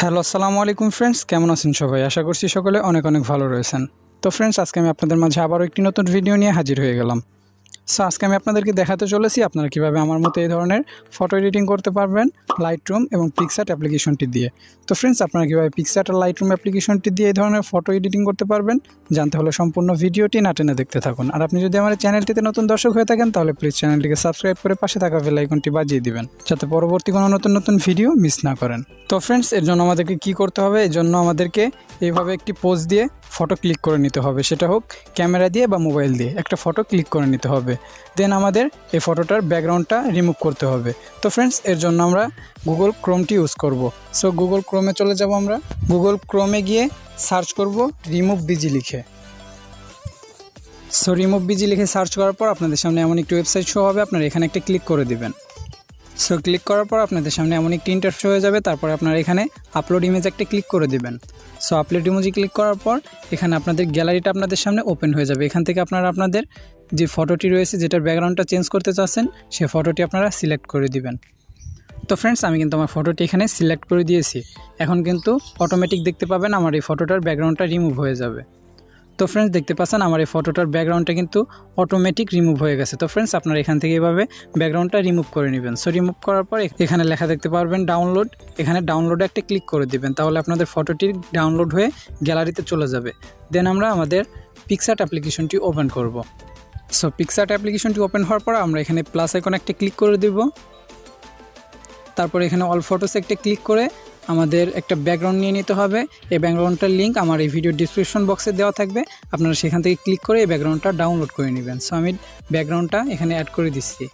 Hello, আসসালামু আলাইকুম friends, কেমন আছেন সবাই? আশা করছি সকলে অনেক অনেক ভালো রয়েছেন। তো ফ্রেন্ডস, আজকে আমি আপনাদের মাঝে আবারও একটি নতুন ভিডিও নিয়ে হাজির হয়ে গেলাম। সো আজকে আমি আপনাদেরকে দেখাতে চলেছি আপনারা কীভাবে আমার মতো এই ধরনের ফটো এডিটিং করতে পারবেন লাইটরুম এবং পিক্সআর্ট অ্যাপ্লিকেশনটি দিয়ে। তো ফ্রেন্ডস, আপনারা কীভাবে পিক্সআর্ট আর লাইটরুম অ্যাপ্লিকেশনটি দিয়ে এই ধরনের ফটো এডিটিং করতে পারবেন জানতে হলে সম্পূর্ণ ভিডিওটি না টেনে দেখতে থাকুন। আর আপনি যদি আমার চ্যানেলটিতে নতুন দর্শক হয়ে থাকেন তাহলে প্লিজ চ্যানেলটিকে সাবস্ক্রাইব করে পাশে থাকা বেল আইকনটি বাজিয়ে দিবেন যাতে পরবর্তী কোনো নতুন ভিডিও মিস না করেন। তো ফ্রেন্ডস, এর জন্য আমাদেরকে কী করতে হবে? এর জন্য আমাদেরকে এইভাবে একটি পোজ দিয়ে ফটো ক্লিক করে নিতে হবে, সেটা হোক ক্যামেরা দিয়ে বা মোবাইল দিয়ে একটা ফটো ক্লিক করে নিতে হবে। দেন আমাদের এই ফটোটার ব্যাকগ্রাউন্ডটা রিমুভ করতে হবে। তো ফ্রেন্ডস, এর জন্য আমরা গুগল ক্রোমটি ইউজ করব। সো গুগল ক্রোমে চলে যাব। আমরা গুগল ক্রোমে গিয়ে সার্চ করব রিমুভ বিজি লিখে। সো রিমুভ বিজি লিখে সার্চ করার পর আপনাদের সামনে এমন একটি ওয়েবসাইট শো হবে, আপনারা এখানে একটা ক্লিক করে দিবেন। সো ক্লিক করার পর আপনাদের সামনে এমন একটি ইন্টারফেস হয়ে যাবে। তারপরে আপনারা এখানে আপলোড ইমেজ একটা ক্লিক করে দিবেন। সো আপলোড ইমেজে ক্লিক করার পর এখানে আপনাদের গ্যালারিটা আপনাদের সামনে ওপেন হয়ে যাবে। এখান থেকে আপনারা আপনাদের যে ফটোটি রয়েছে, যেটার ব্যাকগ্রাউন্ডটা চেঞ্জ করতে চাচ্ছেন, সেই ফটোটি আপনারা সিলেক্ট করে দিবেন। তো ফ্রেন্ডস, আমি কিন্তু আমার ফটোটি এখানে সিলেক্ট করে দিয়েছি। এখন কিন্তু অটোমেটিক দেখতে পাবেন আমার এই ফটোটার ব্যাকগ্রাউন্ডটা রিমুভ হয়ে যাবে। তো ফ্রেন্ডস, দেখতে পাচ্ছেন আমার এই ফটোটার ব্যাকগ্রাউন্ডটা কিন্তু অটোমেটিক রিমুভ হয়ে গেছে। তো ফ্রেন্ডস, আপনারা এখান থেকে এভাবে ব্যাকগ্রাউন্ডটা রিমুভ করে নেবেন। সো রিমুভ করার পর এখানে লেখা দেখতে পারবেন ডাউনলোড। এখানে ডাউনলোডে একটা ক্লিক করে দিবেন, তাহলে আপনাদের ফটোটি ডাউনলোড হয়ে গ্যালারিতে চলে যাবে। দেন আমরা আমাদের পিক্সআর্ট অ্যাপ্লিকেশনটি ওপেন করব। সো পিক্সআর্ট অ্যাপ্লিকেশনটি ওপেন হওয়ার পর আমরা এখানে প্লাস আইকন একটা ক্লিক করে দেব। তারপর এখানে অল ফটোসে একটা ক্লিক করে আমাদের একটা ব্যাকগ্রাউন্ড নিয়ে নিতে হবে। এই ব্যাকগ্রাউন্ডটার লিঙ্ক আমার এই ভিডিও ডিসক্রিপশন বক্সে দেওয়া থাকবে, আপনারা সেখান থেকে ক্লিক করে এই ব্যাকগ্রাউন্ডটা ডাউনলোড করে নেবেন। সো আমি ব্যাকগ্রাউন্ডটা এখানে অ্যাড করে দিচ্ছি।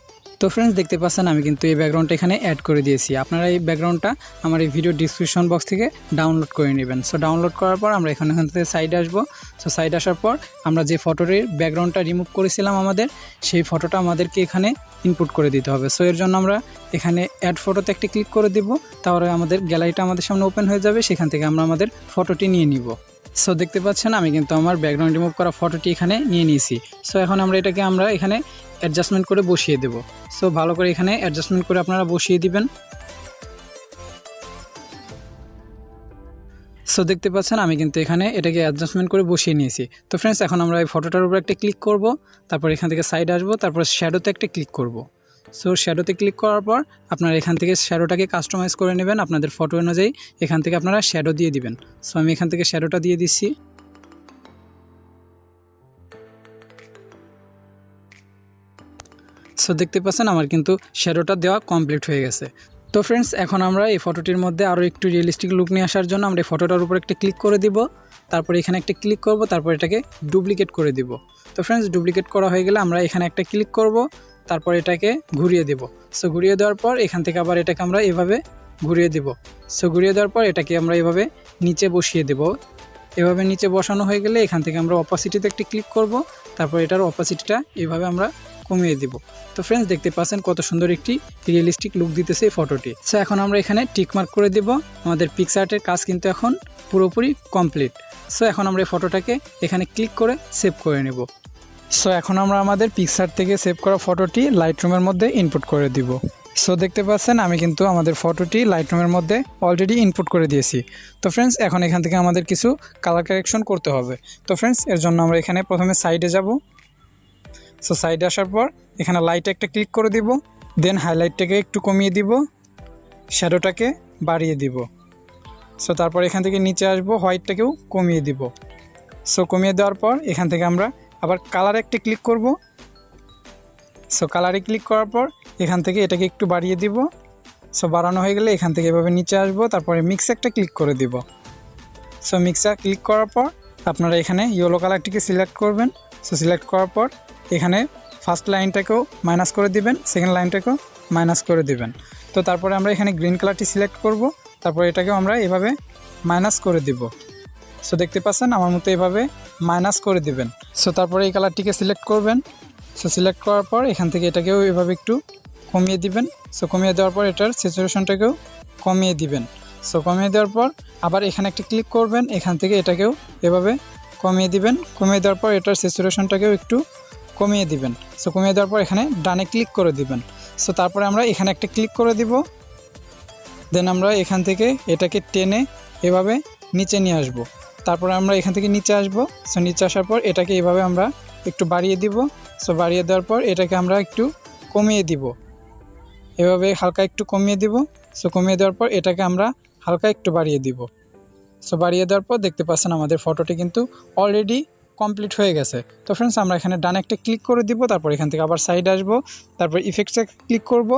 তো ফ্রেন্ডস, দেখতে পাচ্ছেন আমি কিন্তু এই ব্যাকগ্রাউন্ডটা এখানে অ্যাড করে দিয়েছি। আপনারা এই ব্যাকগ্রাউন্ডটা আমার এই ভিডিও ডিসক্রিপশন বক্স থেকে ডাউনলোড করে নেবেন। সো ডাউনলোড করার পর আমরা এখান থেকে সাইডে আসবো। সো সাইডে আসার পর আমরা যে ফটোটির ব্যাকগ্রাউন্ডটা রিমুভ করেছিলাম সেই ফটোটা আমাদেরকে এখানে ইনপুট করে দিতে হবে। সো এর জন্য আমরা এখানে অ্যাড ফটোতে একটা ক্লিক করে দিব, তাহলে আমাদের গ্যালারিটা আমাদের সামনে ওপেন হয়ে যাবে। সেখান থেকে আমরা আমাদের ফটোটি নিয়ে নিব। সো দেখতে পাচ্ছেন আমি কিন্তু আমার ব্যাকগ্রাউন্ড রিমুভ করা ফটোটি এখানে নিয়ে নিয়েছি। সো এখন আমরা এখানে অ্যাডজাস্টমেন্ট করে বসিয়ে দেব। সো ভালো করে এখানে অ্যাডজাস্টমেন্ট করে আপনারা বসিয়ে দিবেন। সো দেখতে পাচ্ছেন আমি কিন্তু এখানে এটাকে অ্যাডজাস্টমেন্ট করে বসিয়ে নিয়েছি। তো ফ্রেন্ডস, এখন আমরা এই ফটোটার উপর একটা ক্লিক করব, তারপর এখান থেকে সাইড আসবো, তারপর শ্যাডোতে একটা ক্লিক করব। সো শ্যাডোতে ক্লিক করার পর আপনারা এখান থেকে শ্যাডোটাকে কাস্টমাইজ করে নেবেন আপনাদের ফটো অনুযায়ী। এখান থেকে আপনারা শ্যাডো দিয়ে দিবেন। সো আমি এখান থেকে শ্যাডোটা দিয়ে দিচ্ছি। সো দেখতে পাচ্ছেন আমার কিন্তু শ্যাডোটা দেওয়া কমপ্লিট হয়ে গেছে। তো ফ্রেন্ডস, এখন আমরা এই ফটোটির মধ্যে আরও একটু রিয়েলিস্টিক লুক নিয়ে আসার জন্য আমরা এই ফটোটার উপর একটা ক্লিক করে দিব। তারপর এখানে একটা ক্লিক করব, তারপর এটাকে ডুপ্লিকেট করে দিব। তো ফ্রেন্ডস, ডুপ্লিকেট করা হয়ে গেলে আমরা এখানে একটা ক্লিক করব, তারপর এটাকে ঘুরিয়ে দেব। সো ঘুরিয়ে দেওয়ার পর এখান থেকে আবার এটাকে আমরা এভাবে ঘুরিয়ে দেব। সো ঘুরিয়ে দেওয়ার পর এটাকে আমরা এভাবে নিচে বসিয়ে দেব। এভাবে নিচে বসানো হয়ে গেলে এখান থেকে আমরা অপাসিটিতে একটা ক্লিক করব, তারপর এটার অপাসিটিটা এভাবে আমরা কমিয়ে দিব। তো ফ্রেন্ডস, দেখতে পাচ্ছেন কত সুন্দর একটি রিয়েলিস্টিক লুক দিতেছে এই ফটোটি। সো এখন আমরা এখানে টিকমার্ক করে দিব। আমাদের পিক্সআর্টের কাজ কিন্তু এখন পুরোপুরি কমপ্লিট। সো এখন আমরা এই ফটোটাকে এখানে ক্লিক করে সেভ করে নেব। সো এখন আমরা আমাদের পিক্সআর্ট থেকে সেভ করা ফটোটি লাইটরুমের মধ্যে ইনপুট করে দিব। সো দেখতে পাচ্ছেন আমি কিন্তু আমাদের ফটোটি লাইটরুমের মধ্যে অলরেডি ইনপুট করে দিয়েছি। তো ফ্রেন্ডস, এখন এখান থেকে আমাদের কিছু কালার কারেকশন করতে হবে। তো ফ্রেন্ডস, এর জন্য আমরা এখানে প্রথমে সাইডে যাব। সো সাইডে আসার পর এখানে লাইটে একটা ক্লিক করে দিব। দেন হাইলাইটটাকে একটু কমিয়ে দিব, শ্যাডোটাকে বাড়িয়ে দিব। সো তারপর এখান থেকে নিচে আসবো, হোয়াইটটাকেও কমিয়ে দিব। সো কমিয়ে দেওয়ার পর এখান থেকে আমরা আবার কালারে একটা ক্লিক করব। সো কালারে ক্লিক করার পর এখান থেকে এটাকে একটু বাড়িয়ে দিব। সো বাড়ানো হয়ে গেলে এখান থেকে এভাবে নিচে আসবো, তারপরে মিক্সে একটা ক্লিক করে দিব। সো মিক্সে ক্লিক করার পর আপনারা এখানে ইয়েলো কালারটিকে সিলেক্ট করবেন। সো সিলেক্ট করার পর এখানে ফার্স্ট লাইনটাকেও মাইনাস করে দিবেন, সেকেন্ড লাইনটাকেও মাইনাস করে দিবেন। তো তারপরে আমরা এখানে গ্রিন কালারটি সিলেক্ট করব, তারপর এটাকেও আমরা এভাবে মাইনাস করে দিব। সো দেখতে পাচ্ছেন আমার মতো এভাবে মাইনাস করে দিবেন। সো তারপরে এই কালারটিকে সিলেক্ট করবেন। সো সিলেক্ট করার পর এখান থেকে এটাকেও এভাবে একটু কমিয়ে দিবেন। সো কমিয়ে দেওয়ার পর এটার স্যাচুরেশনটাকেও কমিয়ে দিবেন। সো কমিয়ে দেওয়ার পর আবার এখানে একটা ক্লিক করবেন, এখান থেকে এটাকেও এভাবে কমিয়ে দিবেন। কমিয়ে দেওয়ার পর এটার স্যাচুরেশনটাকেও একটু কমিয়ে দিবেন। সো কমিয়ে দেওয়ার পর এখানে ডানে ক্লিক করে দিবেন। সো তারপরে আমরা এখানে একটা ক্লিক করে দিব। দেন আমরা এখান থেকে এটাকে টেনে এভাবে নিচে নিয়ে আসব। তারপরে আমরা এখান থেকে নিচে আসব। সো নিচে আসার পর এটাকে এভাবে আমরা একটু বাড়িয়ে দিব। সো বাড়িয়ে দেওয়ার পর এটাকে আমরা একটু কমিয়ে দিব, এভাবে হালকা একটু কমিয়ে দিব। সো কমিয়ে দেওয়ার পর এটাকে আমরা হালকা একটু বাড়িয়ে দিব। সো বাড়িয়ে দেওয়ার পর দেখতে পাচ্ছেন আমাদের ফটোটি কিন্তু অলরেডি কমপ্লিট হয়ে গেছে। তো ফ্রেন্ডস আমরা এখানে ডানে একটা ক্লিক করে দিব, তারপর এখান থেকে আবার সাইডে আসবো, তারপর ইফেক্টসে ক্লিক করব,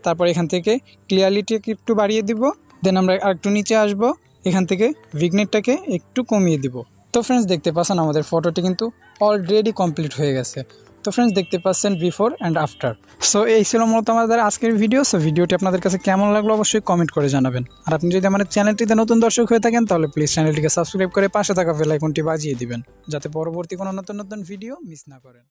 তারপর এখান থেকে ক্লিয়ারিটিকে একটু বাড়িয়ে দিব। দেন আমরা আরেকটু নিচে আসব, এখান থেকে ভিগনেটটাকে একটু কমিয়ে দিব। তো ফ্রেন্ডস দেখতে পাচ্ছেন আমাদের ফটোটি কিন্তু অলরেডি কমপ্লিট হয়ে গেছে। তো ফ্রেন্ডস দেখতে পাচ্ছেন বিফোর অ্যান্ড আফটার। সো এই ছিল মূলত আমাদের আজকের ভিডিও। সো ভিডিওটি আপনাদের কাছে কেমন লাগলো অবশ্যই কমেন্ট করে জানাবেন। আর আপনি যদি আমাদের চ্যানেলটিতে নতুন দর্শক হয়ে থাকেন তাহলে প্লিজ চ্যানেলটিকে সাবস্ক্রাইব করে পাশে থাকা বেল আইকনটি বাজিয়ে দিবেন, যাতে পরবর্তী কোনো নতুন নতুন ভিডিও মিস না করেন।